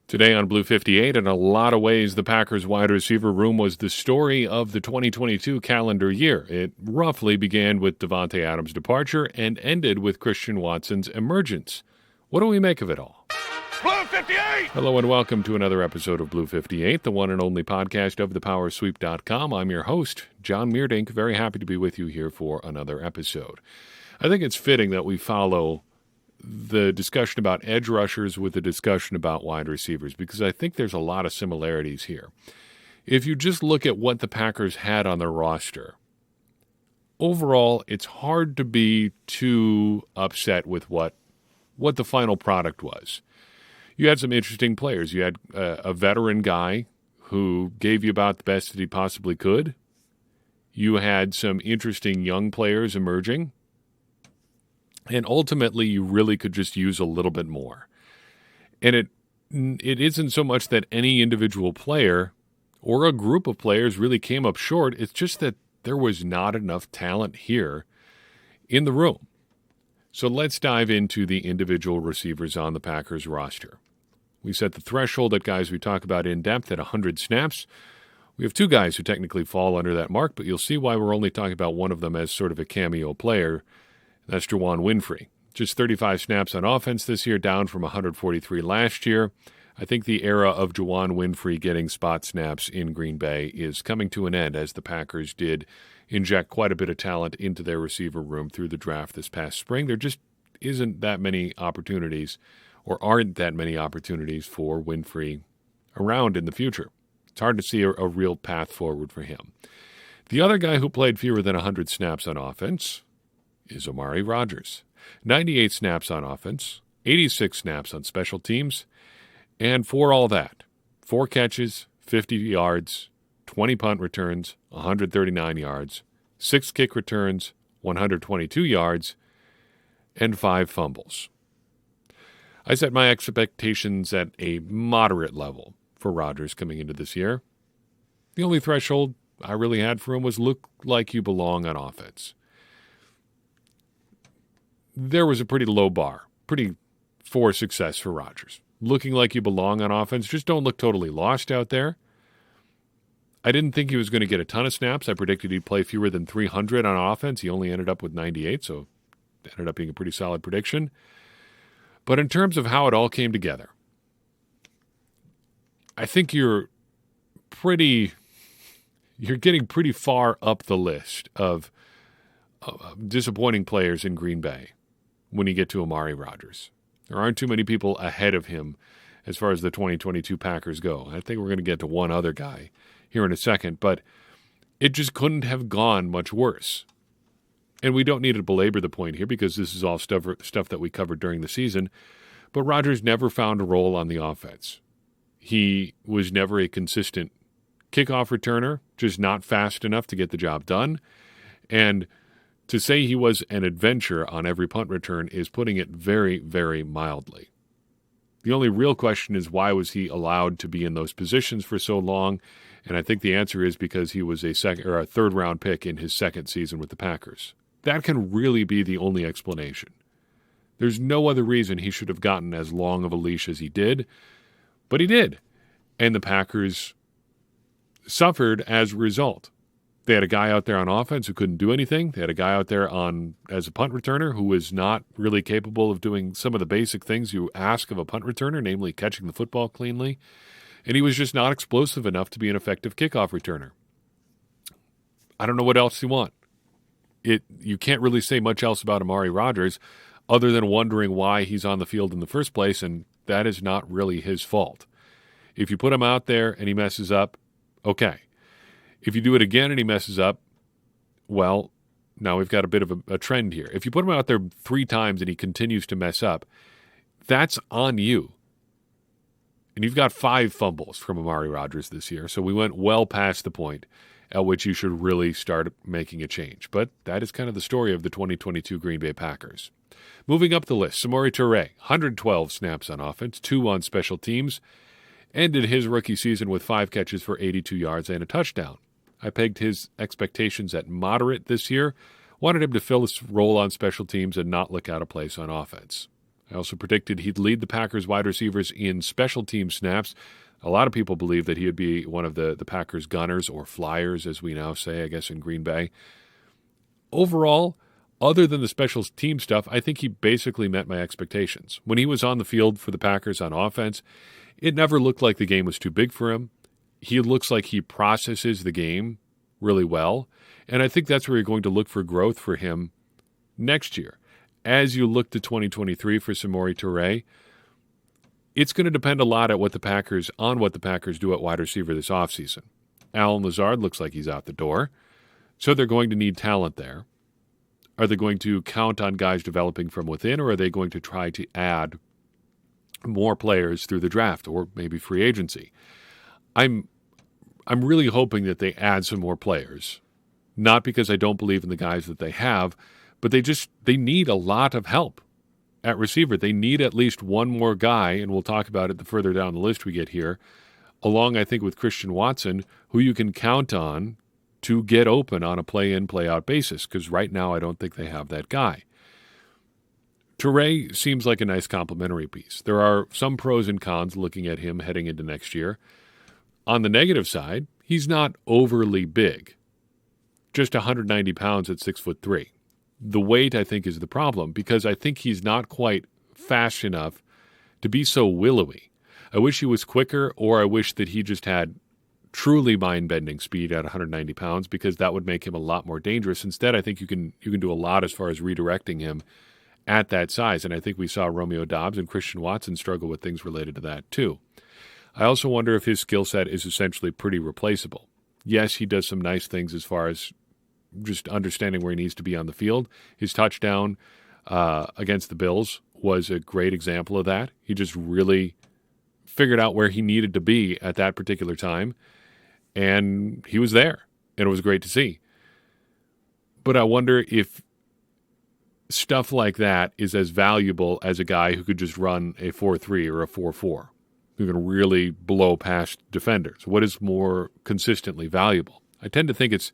Today on Blue 58, in a lot of ways, the Packers wide receiver room was the story of the 2022 calendar year. It roughly began with Devante Adams' departure and ended with Christian Watson's emergence. What do we make of it all? Blue 58! Hello and welcome to another episode of Blue 58, the one and only podcast of thepowersweep.com. I'm your host, John Meerdink. Very happy to be with you here for another episode. I think it's fitting that we follow the discussion about edge rushers with the discussion about wide receivers, because I think there's a lot of similarities here. If you just look at what the Packers had on their roster, overall, it's hard to be too upset with what the final product was. You had some interesting players. You had a veteran guy who gave you about the best that he possibly could. You had some interesting young players emerging. And ultimately, you really could just use a little bit more. And it isn't so much that any individual player or a group of players really came up short. It's just that there was not enough talent here in the room. So let's dive into the individual receivers on the Packers roster. We set the threshold at guys we talk about in depth at 100 snaps. We have two guys who technically fall under that mark, but you'll see why we're only talking about one of them as sort of a cameo player. That's Juwann Winfree. Just 35 snaps on offense this year, down from 143 last year. I think the era of Juwann Winfree getting spot snaps in Green Bay is coming to an end, as the Packers did inject quite a bit of talent into their receiver room through the draft this past spring. There just isn't that many opportunities, or aren't that many opportunities for Winfree around in the future. It's hard to see a real path forward for him. The other guy who played fewer than 100 snaps on offense is Amari Rogers. 98 snaps on offense, 86 snaps on special teams, and for all that, 4 catches, 50 yards, 20 punt returns, 139 yards, 6 kick returns, 122 yards, and 5 fumbles. I set my expectations at a moderate level for Rogers coming into this year. The only threshold I really had for him was look like you belong on offense. There was a pretty low bar, for success for Rogers. Looking like you belong on offense, just don't look totally lost out there. I didn't think he was going to get a ton of snaps. I predicted he'd play fewer than 300 on offense. He only ended up with 98, so it ended up being a pretty solid prediction. But in terms of how it all came together, I think you're getting pretty far up the list of disappointing players in Green Bay when you get to Amari Rogers. There aren't too many people ahead of him as far as the 2022 Packers go. I think we're going to get to one other guy here in a second, but it just couldn't have gone much worse. And we don't need to belabor the point here because this is all stuff that we covered during the season, but Rogers never found a role on the offense. He was never a consistent kickoff returner, just not fast enough to get the job done. And to say he was an adventure on every punt return is putting it very, very mildly. The only real question is, why was he allowed to be in those positions for so long? And I think the answer is because he was a third-round pick in his second season with the Packers. That can really be the only explanation. There's no other reason he should have gotten as long of a leash as he did, but he did. And the Packers suffered as a result. They had a guy out there on offense who couldn't do anything. They had a guy out there as a punt returner who was not really capable of doing some of the basic things you ask of a punt returner, namely catching the football cleanly. And he was just not explosive enough to be an effective kickoff returner. I don't know what else you want. You can't really say much else about Amari Rogers other than wondering why he's on the field in the first place, and that is not really his fault. If you put him out there and he messes up, okay. If you do it again and he messes up, well, now we've got a bit of a trend here. If you put him out there 3 times and he continues to mess up, that's on you. And you've got 5 fumbles from Amari Rogers this year, so we went well past the point at which you should really start making a change. But that is kind of the story of the 2022 Green Bay Packers. Moving up the list, Sammy Toure, 112 snaps on offense, 2 on special teams, ended his rookie season with 5 catches for 82 yards and a touchdown. I pegged his expectations at moderate this year, wanted him to fill his role on special teams and not look out of place on offense. I also predicted he'd lead the Packers wide receivers in special team snaps. A lot of people believe that he would be one of the Packers gunners or flyers, as we now say, I guess, in Green Bay. Overall, other than the special team stuff, I think he basically met my expectations. When he was on the field for the Packers on offense, it never looked like the game was too big for him. He looks like he processes the game really well, and I think that's where you're going to look for growth for him next year. As you look to 2023 for Amari Toure, it's going to depend a lot on what the Packers do at wide receiver this offseason. Allen Lazard looks like he's out the door, so they're going to need talent there. Are they going to count on guys developing from within, or are they going to try to add more players through the draft or maybe free agency? I'm really hoping that they add some more players, not because I don't believe in the guys that they have, but they need a lot of help at receiver. They need at least one more guy, and we'll talk about it the further down the list we get here, along, I think, with Christian Watson, who you can count on to get open on a play-in, play-out basis, because right now I don't think they have that guy. Toure seems like a nice complementary piece. There are some pros and cons looking at him heading into next year. On the negative side, he's not overly big, just 190 pounds at 6'3". The weight, I think, is the problem, because I think he's not quite fast enough to be so willowy. I wish he was quicker, or I wish that he just had truly mind-bending speed at 190 pounds, because that would make him a lot more dangerous. Instead, I think you can do a lot as far as redirecting him at that size, and I think we saw Romeo Doubs and Christian Watson struggle with things related to that too. I also wonder if his skill set is essentially pretty replaceable. Yes, he does some nice things as far as just understanding where he needs to be on the field. His touchdown against the Bills was a great example of that. He just really figured out where he needed to be at that particular time, and he was there, and it was great to see. But I wonder if stuff like that is as valuable as a guy who could just run a 4.3 or a 4.4, who can really blow past defenders. What is more consistently valuable? I tend to think it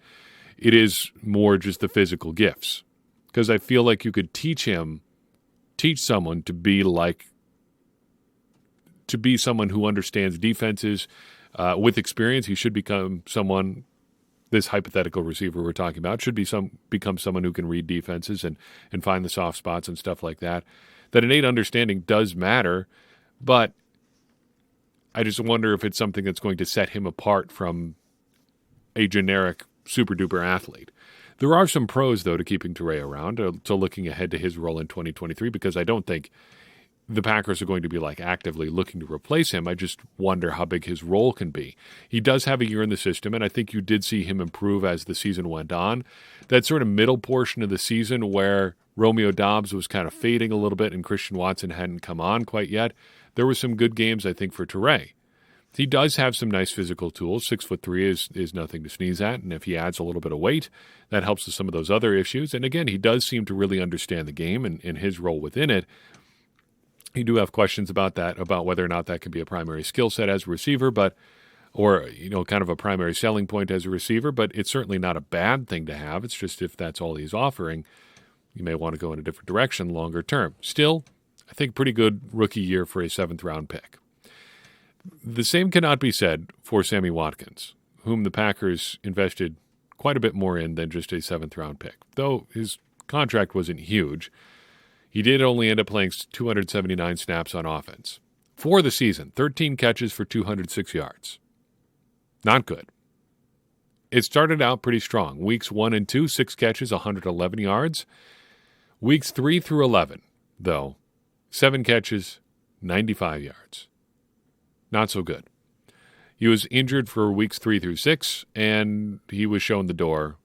is more just the physical gifts, because I feel like you could teach someone to be someone who understands defenses with experience. He should become someone, this hypothetical receiver we're talking about, should become someone who can read defenses and find the soft spots and stuff like that. That innate understanding does matter, but I just wonder if it's something that's going to set him apart from a generic super-duper athlete. There are some pros, though, to keeping Toure around, to looking ahead to his role in 2023, because I don't think the Packers are going to be actively looking to replace him. I just wonder how big his role can be. He does have a year in the system, and I think you did see him improve as the season went on. That sort of middle portion of the season where Romeo Doubs was kind of fading a little bit and Christian Watson hadn't come on quite yet, there were some good games, I think, for Toure. He does have some nice physical tools. 6'3" is nothing to sneeze at, and if he adds a little bit of weight, that helps with some of those other issues. And again, he does seem to really understand the game and his role within it. You do have questions about that, about whether or not that can be a primary skill set as a receiver, or kind of a primary selling point as a receiver, but it's certainly not a bad thing to have. It's just if that's all he's offering, you may want to go in a different direction longer term. Still, I think pretty good rookie year for a 7th-round pick. The same cannot be said for Sammy Watkins, whom the Packers invested quite a bit more in than just a 7th-round pick. Though his contract wasn't huge, he did only end up playing 279 snaps on offense. For the season, 13 catches for 206 yards. Not good. It started out pretty strong. Weeks 1 and 2, 6 catches, 111 yards. Weeks 3 through 11, though, 7 catches, 95 yards. Not so good. He was injured for weeks 3 through 6, and he was shown the door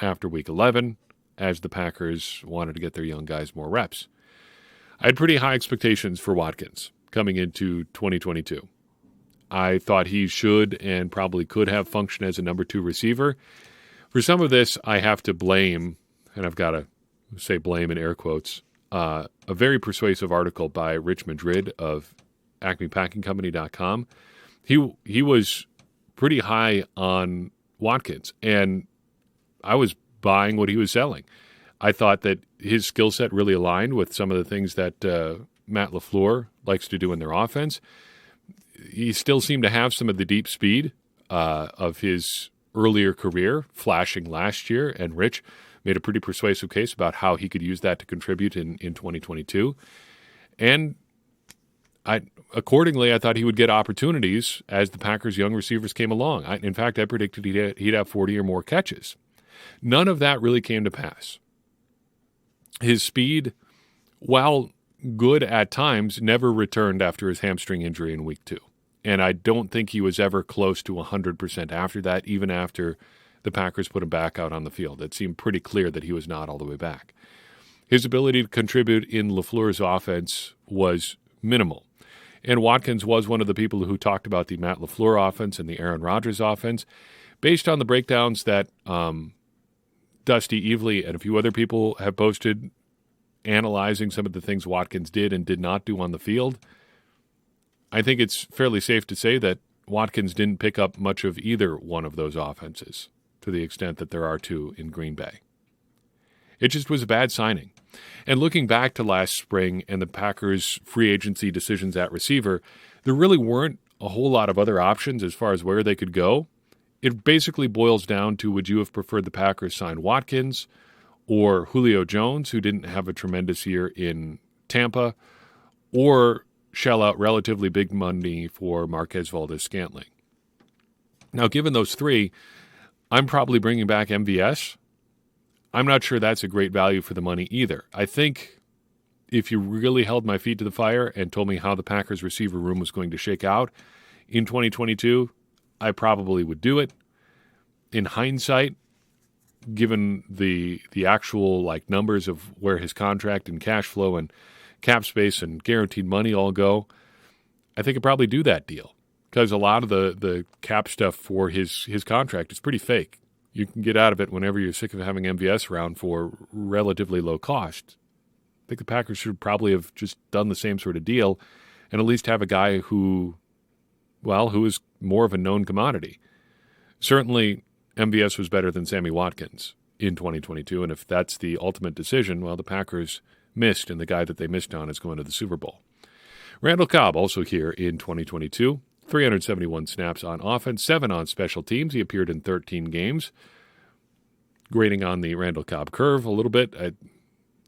after week 11 as the Packers wanted to get their young guys more reps. I had pretty high expectations for Watkins coming into 2022. I thought he should and probably could have functioned as a number 2 receiver. For some of this, I have to blame, and I've got to say blame in air quotes, a very persuasive article by Rich Madrid of AcmePackingCompany.com. He was pretty high on Watkins, and I was buying what he was selling. I thought that his skill set really aligned with some of the things that Matt LaFleur likes to do in their offense. He still seemed to have some of the deep speed of his earlier career, flashing last year, and Rich made a pretty persuasive case about how he could use that to contribute in 2022. And accordingly, I thought he would get opportunities as the Packers' young receivers came along. In fact, I predicted he'd have 40 or more catches. None of that really came to pass. His speed, while good at times, never returned after his hamstring injury in week 2. And I don't think he was ever close to 100% after that, even after the Packers put him back out on the field. It seemed pretty clear that he was not all the way back. His ability to contribute in LaFleur's offense was minimal. And Watkins was one of the people who talked about the Matt LaFleur offense and the Aaron Rodgers offense. Based on the breakdowns that Dusty Evely and a few other people have posted analyzing some of the things Watkins did and did not do on the field, I think it's fairly safe to say that Watkins didn't pick up much of either one of those offenses to the extent that there are two in Green Bay. It just was a bad signing. And looking back to last spring and the Packers' free agency decisions at receiver, there really weren't a whole lot of other options as far as where they could go. It basically boils down to, would you have preferred the Packers sign Watkins or Julio Jones, who didn't have a tremendous year in Tampa, or shell out relatively big money for Marquez Valdes-Scantling? Now, given those three, I'm probably bringing back MVS. I'm not sure that's a great value for the money either. I think if you really held my feet to the fire and told me how the Packers receiver room was going to shake out in 2022, I probably would do it. In hindsight, given the actual numbers of where his contract and cash flow and cap space and guaranteed money all go, I think I'd probably do that deal, because a lot of the cap stuff for his contract is pretty fake. You can get out of it whenever you're sick of having MVS around for relatively low cost. I think the Packers should probably have just done the same sort of deal and at least have a guy who is more of a known commodity. Certainly, MVS was better than Sammy Watkins in 2022, and if that's the ultimate decision, the Packers missed, and the guy that they missed on is going to the Super Bowl. Randall Cobb also here in 2022. 371 snaps on offense, 7 on special teams. He appeared in 13 games. Grading on the Randall Cobb curve a little bit,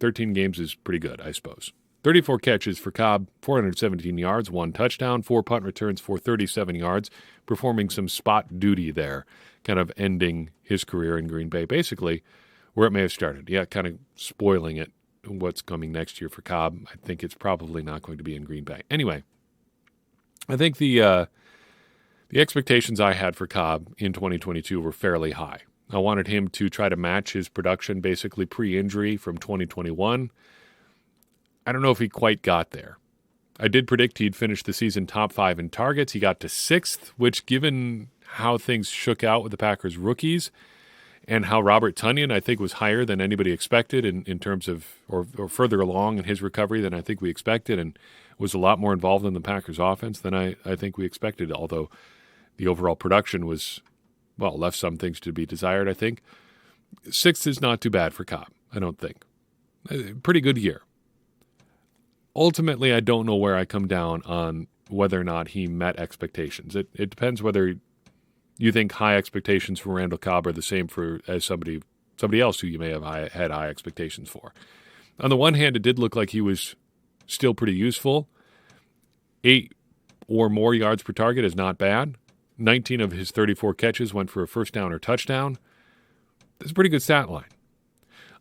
13 games is pretty good, I suppose. 34 catches for Cobb, 417 yards, 1 touchdown, 4 punt returns for 37 yards, performing some spot duty there, kind of ending his career in Green Bay, basically where it may have started. Yeah, kind of spoiling it, what's coming next year for Cobb. I think it's probably not going to be in Green Bay. Anyway, I think the expectations I had for Cobb in 2022 were fairly high. I wanted him to try to match his production basically pre-injury from 2021. I don't know if he quite got there. I did predict he'd finish the season top 5 in targets. He got to 6th, which, given how things shook out with the Packers rookies and how Robert Tonyan, I think, was higher than anybody expected in terms of, or further along in his recovery than I think we expected, and was a lot more involved in the Packers offense than I think we expected, although the overall production was, left some things to be desired, I think. 6th is not too bad for Cobb, I don't think. Pretty good year. Ultimately, I don't know where I come down on whether or not he met expectations. It depends whether you think high expectations for Randall Cobb are the same as somebody else who you may have had high expectations for. On the one hand, it did look like he was still pretty useful. 8 or more yards per target is not bad. 19 of his 34 catches went for a first down or touchdown. That's a pretty good stat line.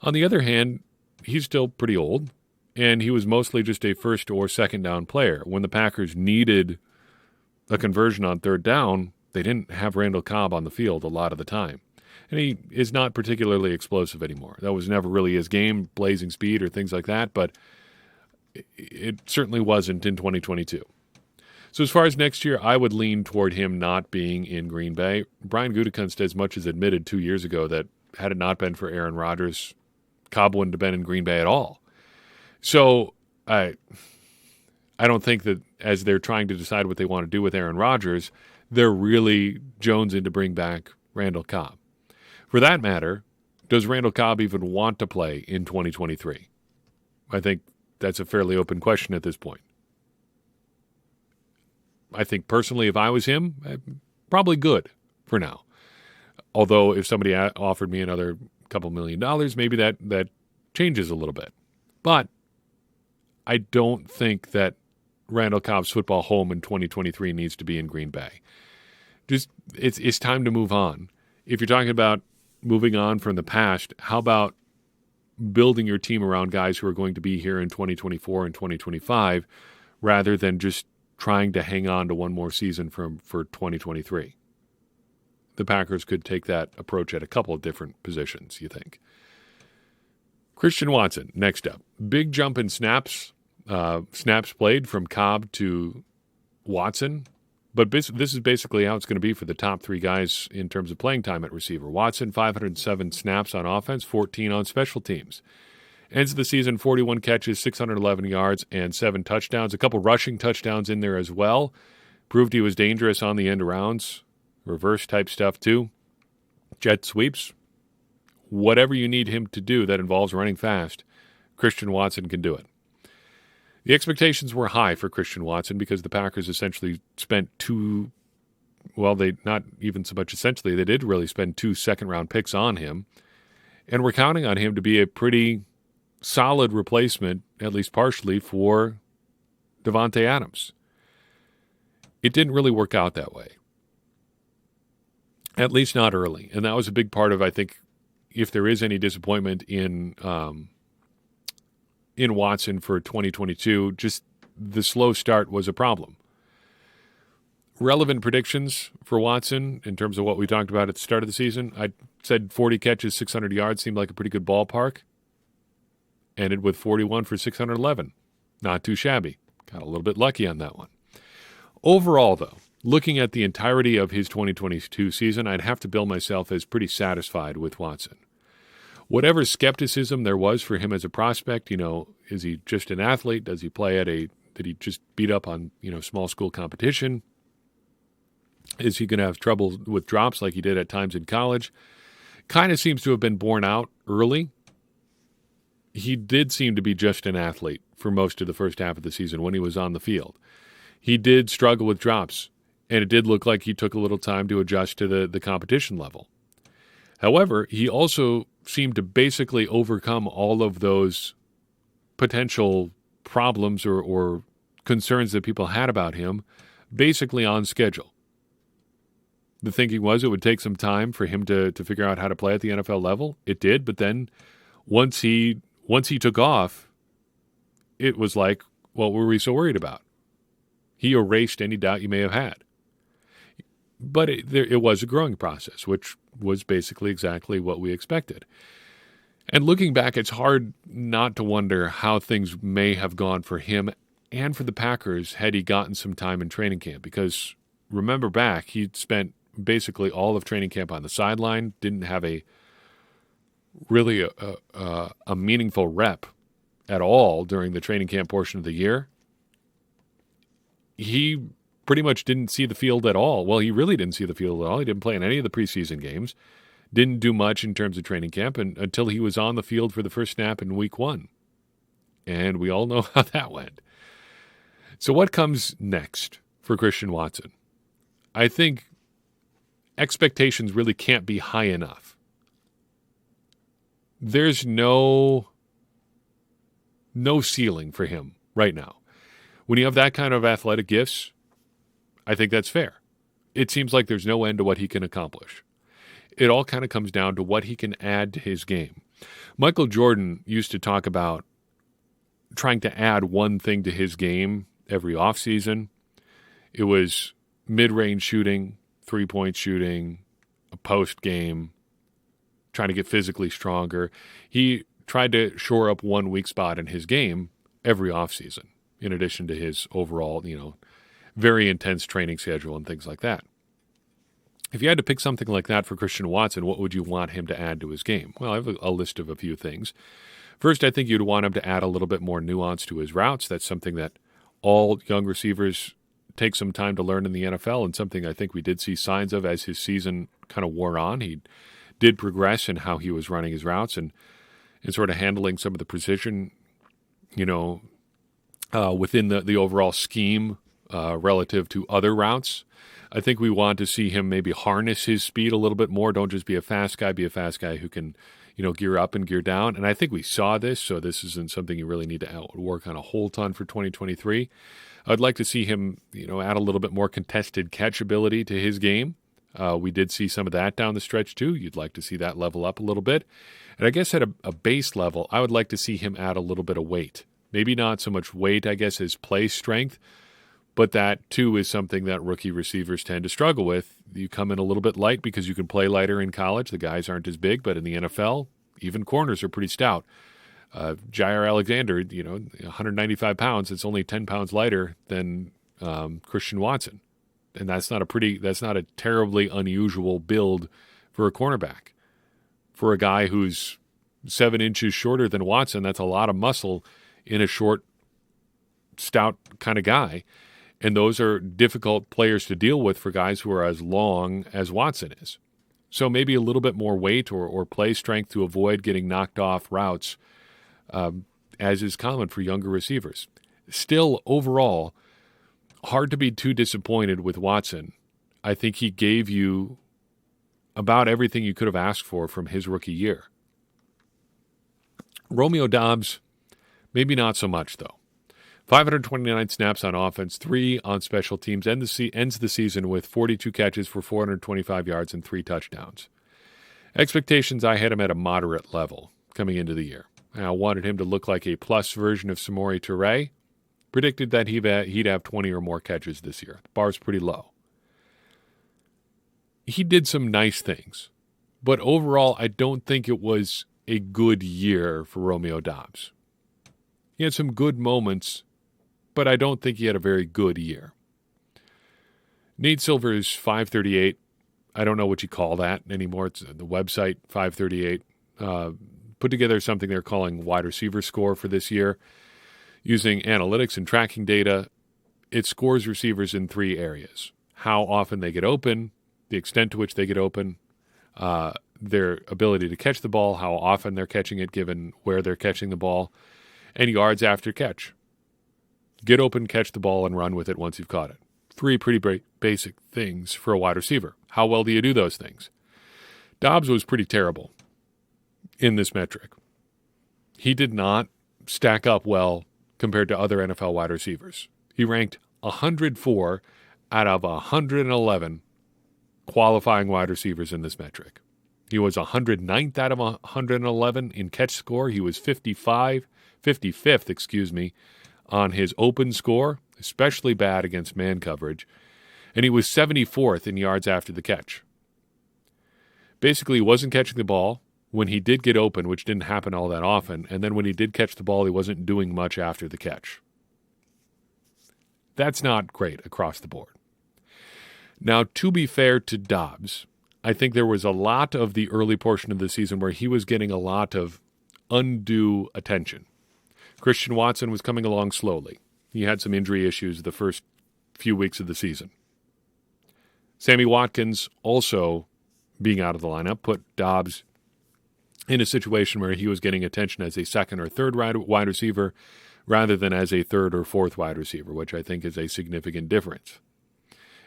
On the other hand, he's still pretty old, and he was mostly just a first or second down player. When the Packers needed a conversion on third down, they didn't have Randall Cobb on the field a lot of the time. And he is not particularly explosive anymore. That was never really his game, blazing speed or things like that, but it certainly wasn't in 2022. So as far as next year, I would lean toward him not being in Green Bay. Brian Gutekunst as much as admitted 2 years ago that had it not been for Aaron Rodgers, Cobb wouldn't have been in Green Bay at all. So I don't think that as they're trying to decide what they want to do with Aaron Rodgers, they're really jonesing to bring back Randall Cobb. For that matter, does Randall Cobb even want to play in 2023? I think that's a fairly open question at this point. I think personally, if I was him, probably good for now. Although if somebody offered me another couple $1 million, maybe that changes a little bit. But I don't think that Randall Cobb's football home in 2023 needs to be in Green Bay. Just it's time to move on. If you're talking about moving on from the past, how about building your team around guys who are going to be here in 2024 and 2025 rather than just trying to hang on to one more season for 2023? The Packers could take that approach at a couple of different positions, you think. Christian Watson, next up. Big jump in snaps played from Cobb to Watson. But this is basically how it's going to be for the top three guys in terms of playing time at receiver. Watson, 507 snaps on offense, 14 on special teams. Ends the season, 41 catches, 611 yards, and 7 touchdowns. A couple rushing touchdowns in there as well. Proved he was dangerous on the end arounds. Reverse type stuff too. Jet sweeps. Whatever you need him to do that involves running fast, Christian Watson can do it. The expectations were high for Christian Watson because the Packers essentially spent not even so much essentially, they did really spend 2 second-round picks on him, and we're counting on him to be a pretty solid replacement, at least partially, for Devante Adams. It didn't really work out that way, at least not early, and that was a big part of, I think, if there is any disappointment in Watson for 2022, just the slow start was a problem. Relevant predictions for Watson in terms of what we talked about at the start of the season. I said 40 catches, 600 yards seemed like a pretty good ballpark. Ended with 41 for 611. Not too shabby. Got a little bit lucky on that one. Overall, though, looking at the entirety of his 2022 season, I'd have to bill myself as pretty satisfied with Watson. Whatever skepticism there was for him as a prospect, is he just an athlete? Does he play did he just beat up on, small school competition? Is he going to have trouble with drops like he did at times in college? Kind of seems to have been borne out early. He did seem to be just an athlete for most of the first half of the season when he was on the field. He did struggle with drops, and it did look like he took a little time to adjust to the competition level. However, he also seemed to basically overcome all of those potential problems or concerns that people had about him basically on schedule. The thinking was it would take some time for him to figure out how to play at the NFL level. It did, but then once he took off, it was like, what were we so worried about? He erased any doubt you may have had. But it was a growing process, which was basically exactly what we expected. And looking back, it's hard not to wonder how things may have gone for him and for the Packers had he gotten some time in training camp. Because remember back, he'd spent basically all of training camp on the sideline, didn't have a meaningful rep at all during the training camp portion of the year. He pretty much didn't see the field at all. Well, he really didn't see the field at all. He didn't play in any of the preseason games. Didn't do much in terms of training camp until he was on the field for the first snap in week 1. And we all know how that went. So what comes next for Christian Watson? I think expectations really can't be high enough. There's no ceiling for him right now. When you have that kind of athletic gifts, I think that's fair. It seems like there's no end to what he can accomplish. It all kind of comes down to what he can add to his game. Michael Jordan used to talk about trying to add one thing to his game every offseason. It was mid-range shooting, three-point shooting, a post game, trying to get physically stronger. He tried to shore up one weak spot in his game every offseason, in addition to his overall, very intense training schedule and things like that. If you had to pick something like that for Christian Watson, what would you want him to add to his game? Well, I have a list of a few things. First, I think you'd want him to add a little bit more nuance to his routes. That's something that all young receivers take some time to learn in the NFL, and something I think we did see signs of as his season kind of wore on. He did progress in how he was running his routes and sort of handling some of the precision, within the overall scheme relative to other routes. I think we want to see him maybe harness his speed a little bit more. Don't just be a fast guy. Be a fast guy who can, gear up and gear down. And I think we saw this, so this isn't something you really need to work on a whole ton for 2023. I'd like to see him, add a little bit more contested catch ability to his game. We did see some of that down the stretch too. You'd like to see that level up a little bit. And I guess at a base level, I would like to see him add a little bit of weight. Maybe not so much weight, I guess, as play strength, but that too is something that rookie receivers tend to struggle with. You come in a little bit light because you can play lighter in college. The guys aren't as big, but in the NFL, even corners are pretty stout. Jair Alexander, 195 pounds. It's only 10 pounds lighter than Christian Watson. And that's not a terribly unusual build for a cornerback. For a guy who's 7 inches shorter than Watson, that's a lot of muscle in a short, stout kind of guy. And those are difficult players to deal with for guys who are as long as Watson is. So maybe a little bit more weight or play strength to avoid getting knocked off routes, as is common for younger receivers. Still, overall, hard to be too disappointed with Watson. I think he gave you about everything you could have asked for from his rookie year. Romeo Doubs, maybe not so much, though. 529 snaps on offense, 3 on special teams, ends the season with 42 catches for 425 yards and 3 touchdowns. Expectations, I had him at a moderate level coming into the year. I wanted him to look like a plus version of Samari Toure. Predicted that he'd have 20 or more catches this year. The bar's pretty low. He did some nice things, but overall, I don't think it was a good year for Romeo Doubs. He had some good moments, but I don't think he had a very good year. Nate Silver's 538. I don't know what you call that anymore. It's the website 538. Put together something they're calling wide receiver score for this year. Using analytics and tracking data, it scores receivers in 3 areas. How often they get open, the extent to which they get open, their ability to catch the ball, how often they're catching it given where they're catching the ball, and yards after catch. Get open, catch the ball, and run with it once you've caught it. 3 pretty basic things for a wide receiver. How well do you do those things? Doubs was pretty terrible in this metric. He did not stack up well compared to other NFL wide receivers. He ranked 104 out of 111 qualifying wide receivers in this metric. He was 109th out of 111 in catch score. He was 55th, on his open score, especially bad against man coverage, and he was 74th in yards after the catch. Basically, he wasn't catching the ball when he did get open, which didn't happen all that often, and then when he did catch the ball, he wasn't doing much after the catch. That's not great across the board. Now, to be fair to Doubs, I think there was a lot of the early portion of the season where he was getting a lot of undue attention. Christian Watson was coming along slowly. He had some injury issues the first few weeks of the season. Sammy Watkins also being out of the lineup put Doubs in a situation where he was getting attention as a second or third wide receiver rather than as a third or fourth wide receiver, which I think is a significant difference.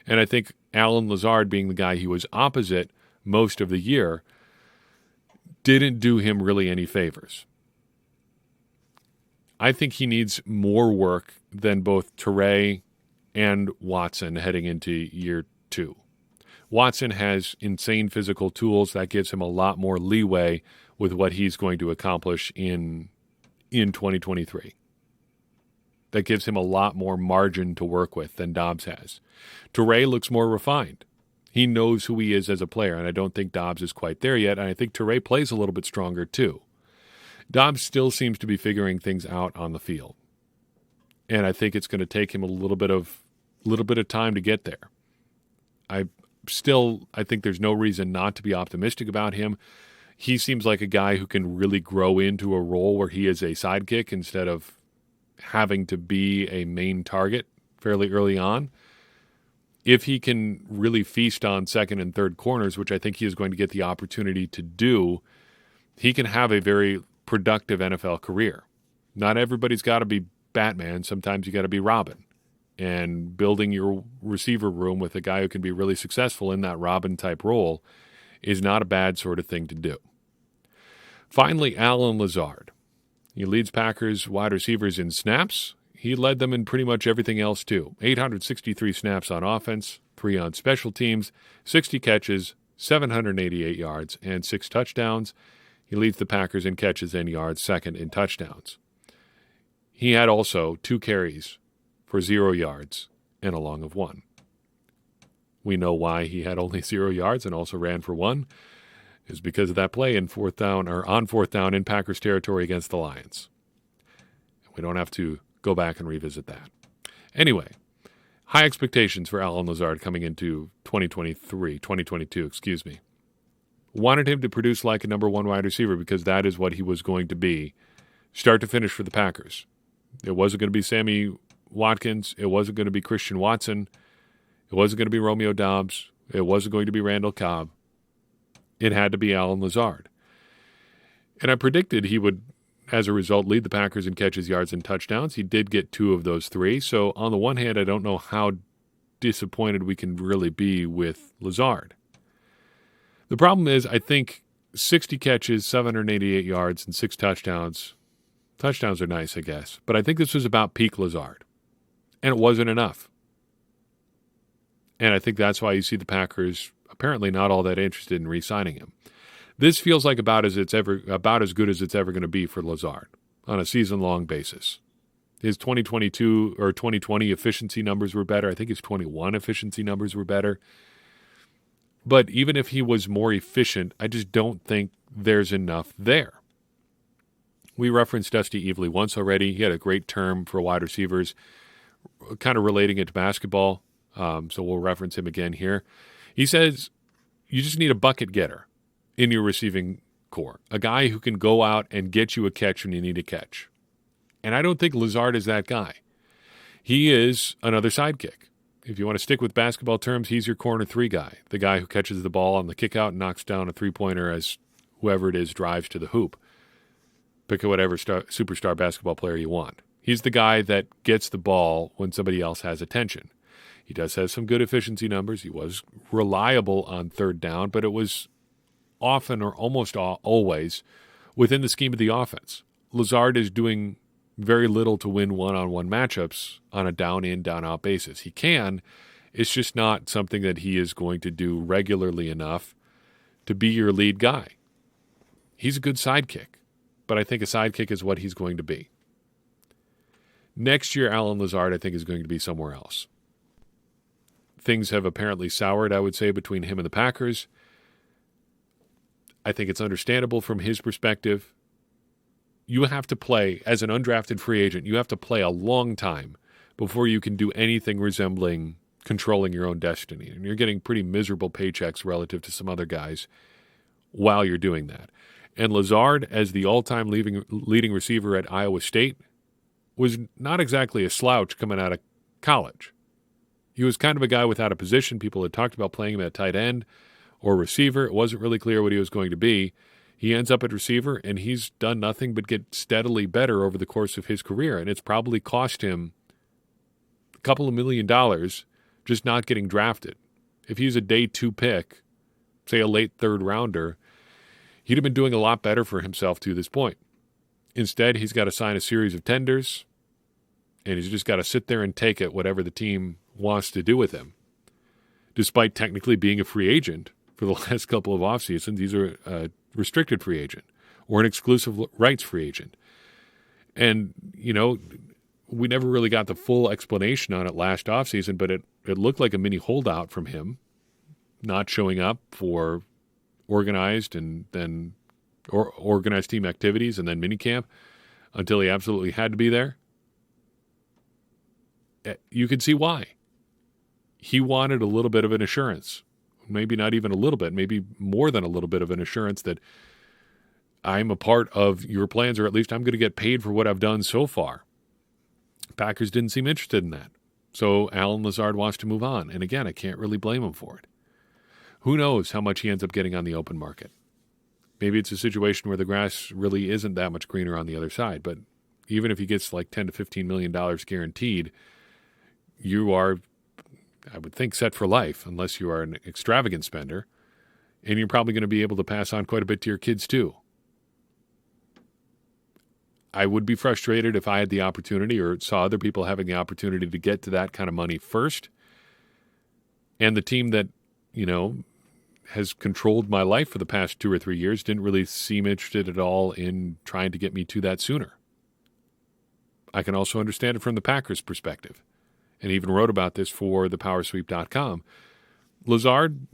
And I think Alan Lazard, being the guy he was opposite most of the year, didn't do him really any favors. I think he needs more work than both Toure and Watson heading into year 2. Watson has insane physical tools. That gives him a lot more leeway with what he's going to accomplish in 2023. That gives him a lot more margin to work with than Doubs has. Toure looks more refined. He knows who he is as a player, and I don't think Doubs is quite there yet, and I think Toure plays a little bit stronger too. Doubs still seems to be figuring things out on the field, and I think it's going to take him a little bit of time to get there. I think there's no reason not to be optimistic about him. He seems like a guy who can really grow into a role where he is a sidekick instead of having to be a main target fairly early on. If he can really feast on second and third corners, which I think he is going to get the opportunity to do, he can have a very productive NFL career. Not everybody's got to be Batman, sometimes you got to be Robin. And building your receiver room with a guy who can be really successful in that Robin-type role is not a bad sort of thing to do. Finally, Allen Lazard. He leads Packers wide receivers in snaps. He led them in pretty much everything else, too. 863 snaps on offense, 3 on special teams, 60 catches, 788 yards, and 6 touchdowns. He leads the Packers in catches and yards, second in touchdowns. He had also 2 carries for 0 yards and a long of 1. We know why he had only 0 yards and also ran for 1. Is because of that play on fourth down in Packers territory against the Lions. We don't have to go back and revisit that. Anyway, high expectations for Allen Lazard coming into 2022. Wanted him to produce like a number 1 wide receiver because that is what he was going to be, start to finish for the Packers. It wasn't going to be Sammy Watkins. It wasn't going to be Christian Watson. It wasn't going to be Romeo Doubs. It wasn't going to be Randall Cobb. It had to be Allen Lazard. And I predicted he would, as a result, lead the Packers in catches, yards, and touchdowns. He did get 2 of those 3. So on the one hand, I don't know how disappointed we can really be with Lazard. The problem is, I think 60 catches, 788 yards, and 6 touchdowns. Touchdowns are nice, I guess. But I think this was about peak Lazard. And it wasn't enough. And I think that's why you see the Packers apparently not all that interested in re-signing him. This feels like about as good as it's ever going to be for Lazard on a season-long basis. His 2022 or 2020 efficiency numbers were better. I think his 21 efficiency numbers were better. But even if he was more efficient, I just don't think there's enough there. We referenced Dusty Evely once already. He had a great term for wide receivers, kind of relating it to basketball. So we'll reference him again here. He says you just need a bucket getter in your receiving core, a guy who can go out and get you a catch when you need a catch. And I don't think Lazard is that guy. He is another sidekick. If you want to stick with basketball terms, he's your corner 3 guy, the guy who catches the ball on the kick out and knocks down a 3-pointer as whoever it is drives to the hoop. Pick whatever superstar basketball player you want. He's the guy that gets the ball when somebody else has attention. He does have some good efficiency numbers. He was reliable on third down, but it was often or almost always within the scheme of the offense. Lazard is doing very little to win one-on-one matchups on a down-in, down-out basis. He can. It's just not something that he is going to do regularly enough to be your lead guy. He's a good sidekick, but I think a sidekick is what he's going to be. Next year, Allen Lazard, I think, is going to be somewhere else. Things have apparently soured, I would say, between him and the Packers. I think it's understandable from his perspective. You have to play, as an undrafted free agent, you have to play a long time before you can do anything resembling controlling your own destiny. And you're getting pretty miserable paychecks relative to some other guys while you're doing that. And Lazard, as the all-time leading receiver at Iowa State, was not exactly a slouch coming out of college. He was kind of a guy without a position. People had talked about playing him at tight end or receiver. It wasn't really clear what he was going to be. He ends up at receiver, and he's done nothing but get steadily better over the course of his career. And it's probably cost him a couple of $1 million just not getting drafted. If he's a day 2 pick, say a late third rounder, he'd have been doing a lot better for himself to this point. Instead, he's got to sign a series of tenders, and he's just got to sit there and take it, whatever the team wants to do with him. Despite technically being a free agent for the last couple of off seasons, he's a restricted free agent or an exclusive rights free agent. And, you know, we never really got the full explanation on it last offseason, but it looked like a mini holdout from him, not showing up for organized and then organized team activities and then minicamp until he absolutely had to be there. You can see why. He wanted a little bit of an assurance, maybe not even a little bit, maybe more than a little bit of an assurance that I'm a part of your plans, or at least I'm going to get paid for what I've done so far. Packers didn't seem interested in that. So Allen Lazard wants to move on. And again, I can't really blame him for it. Who knows how much he ends up getting on the open market? Maybe it's a situation where the grass really isn't that much greener on the other side. But even if he gets like $10 to $15 million guaranteed, you are, I would think, set for life unless you are an extravagant spender. And you're probably going to be able to pass on quite a bit to your kids too. I would be frustrated if I had the opportunity or saw other people having the opportunity to get to that kind of money first. And the team that, has controlled my life for the past 2 or 3 years didn't really seem interested at all in trying to get me to that sooner. I can also understand it from the Packers' perspective, and even wrote about this for thepowersweep.com. Lazard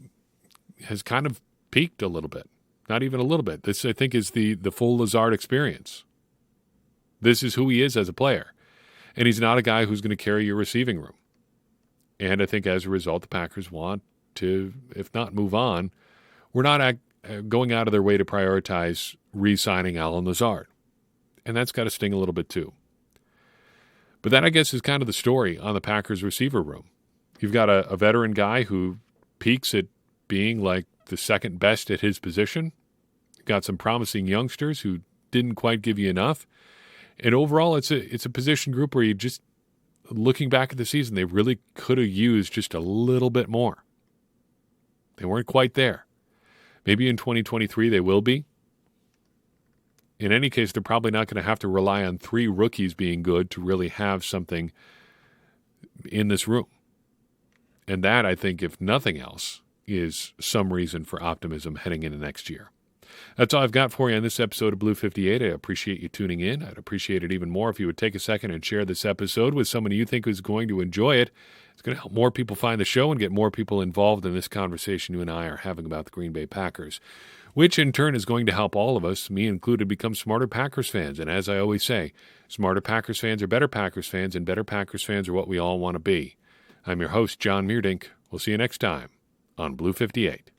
has kind of peaked a little bit. Not even a little bit. This, I think, is the full Lazard experience. This is who he is as a player. And he's not a guy who's going to carry your receiving room. And I think as a result, the Packers want to, if not move on, we're not going out of their way to prioritize re-signing Allen Lazard. And that's got to sting a little bit too. But that, I guess, is kind of the story on the Packers receiver room. You've got a veteran guy who peaks at being like the second best at his position. You've got some promising youngsters who didn't quite give you enough. And overall, it's a position group where you just, looking back at the season, they really could have used just a little bit more. They weren't quite there. Maybe in 2023 they will be. In any case, they're probably not going to have to rely on 3 rookies being good to really have something in this room. And that, I think, if nothing else, is some reason for optimism heading into next year. That's all I've got for you on this episode of Blue 58. I appreciate you tuning in. I'd appreciate it even more if you would take a second and share this episode with someone you think is going to enjoy it. It's going to help more people find the show and get more people involved in this conversation you and I are having about the Green Bay Packers, which in turn is going to help all of us, me included, become smarter Packers fans. And as I always say, smarter Packers fans are better Packers fans, and better Packers fans are what we all want to be. I'm your host, John Meerdink. We'll see you next time on Blue 58.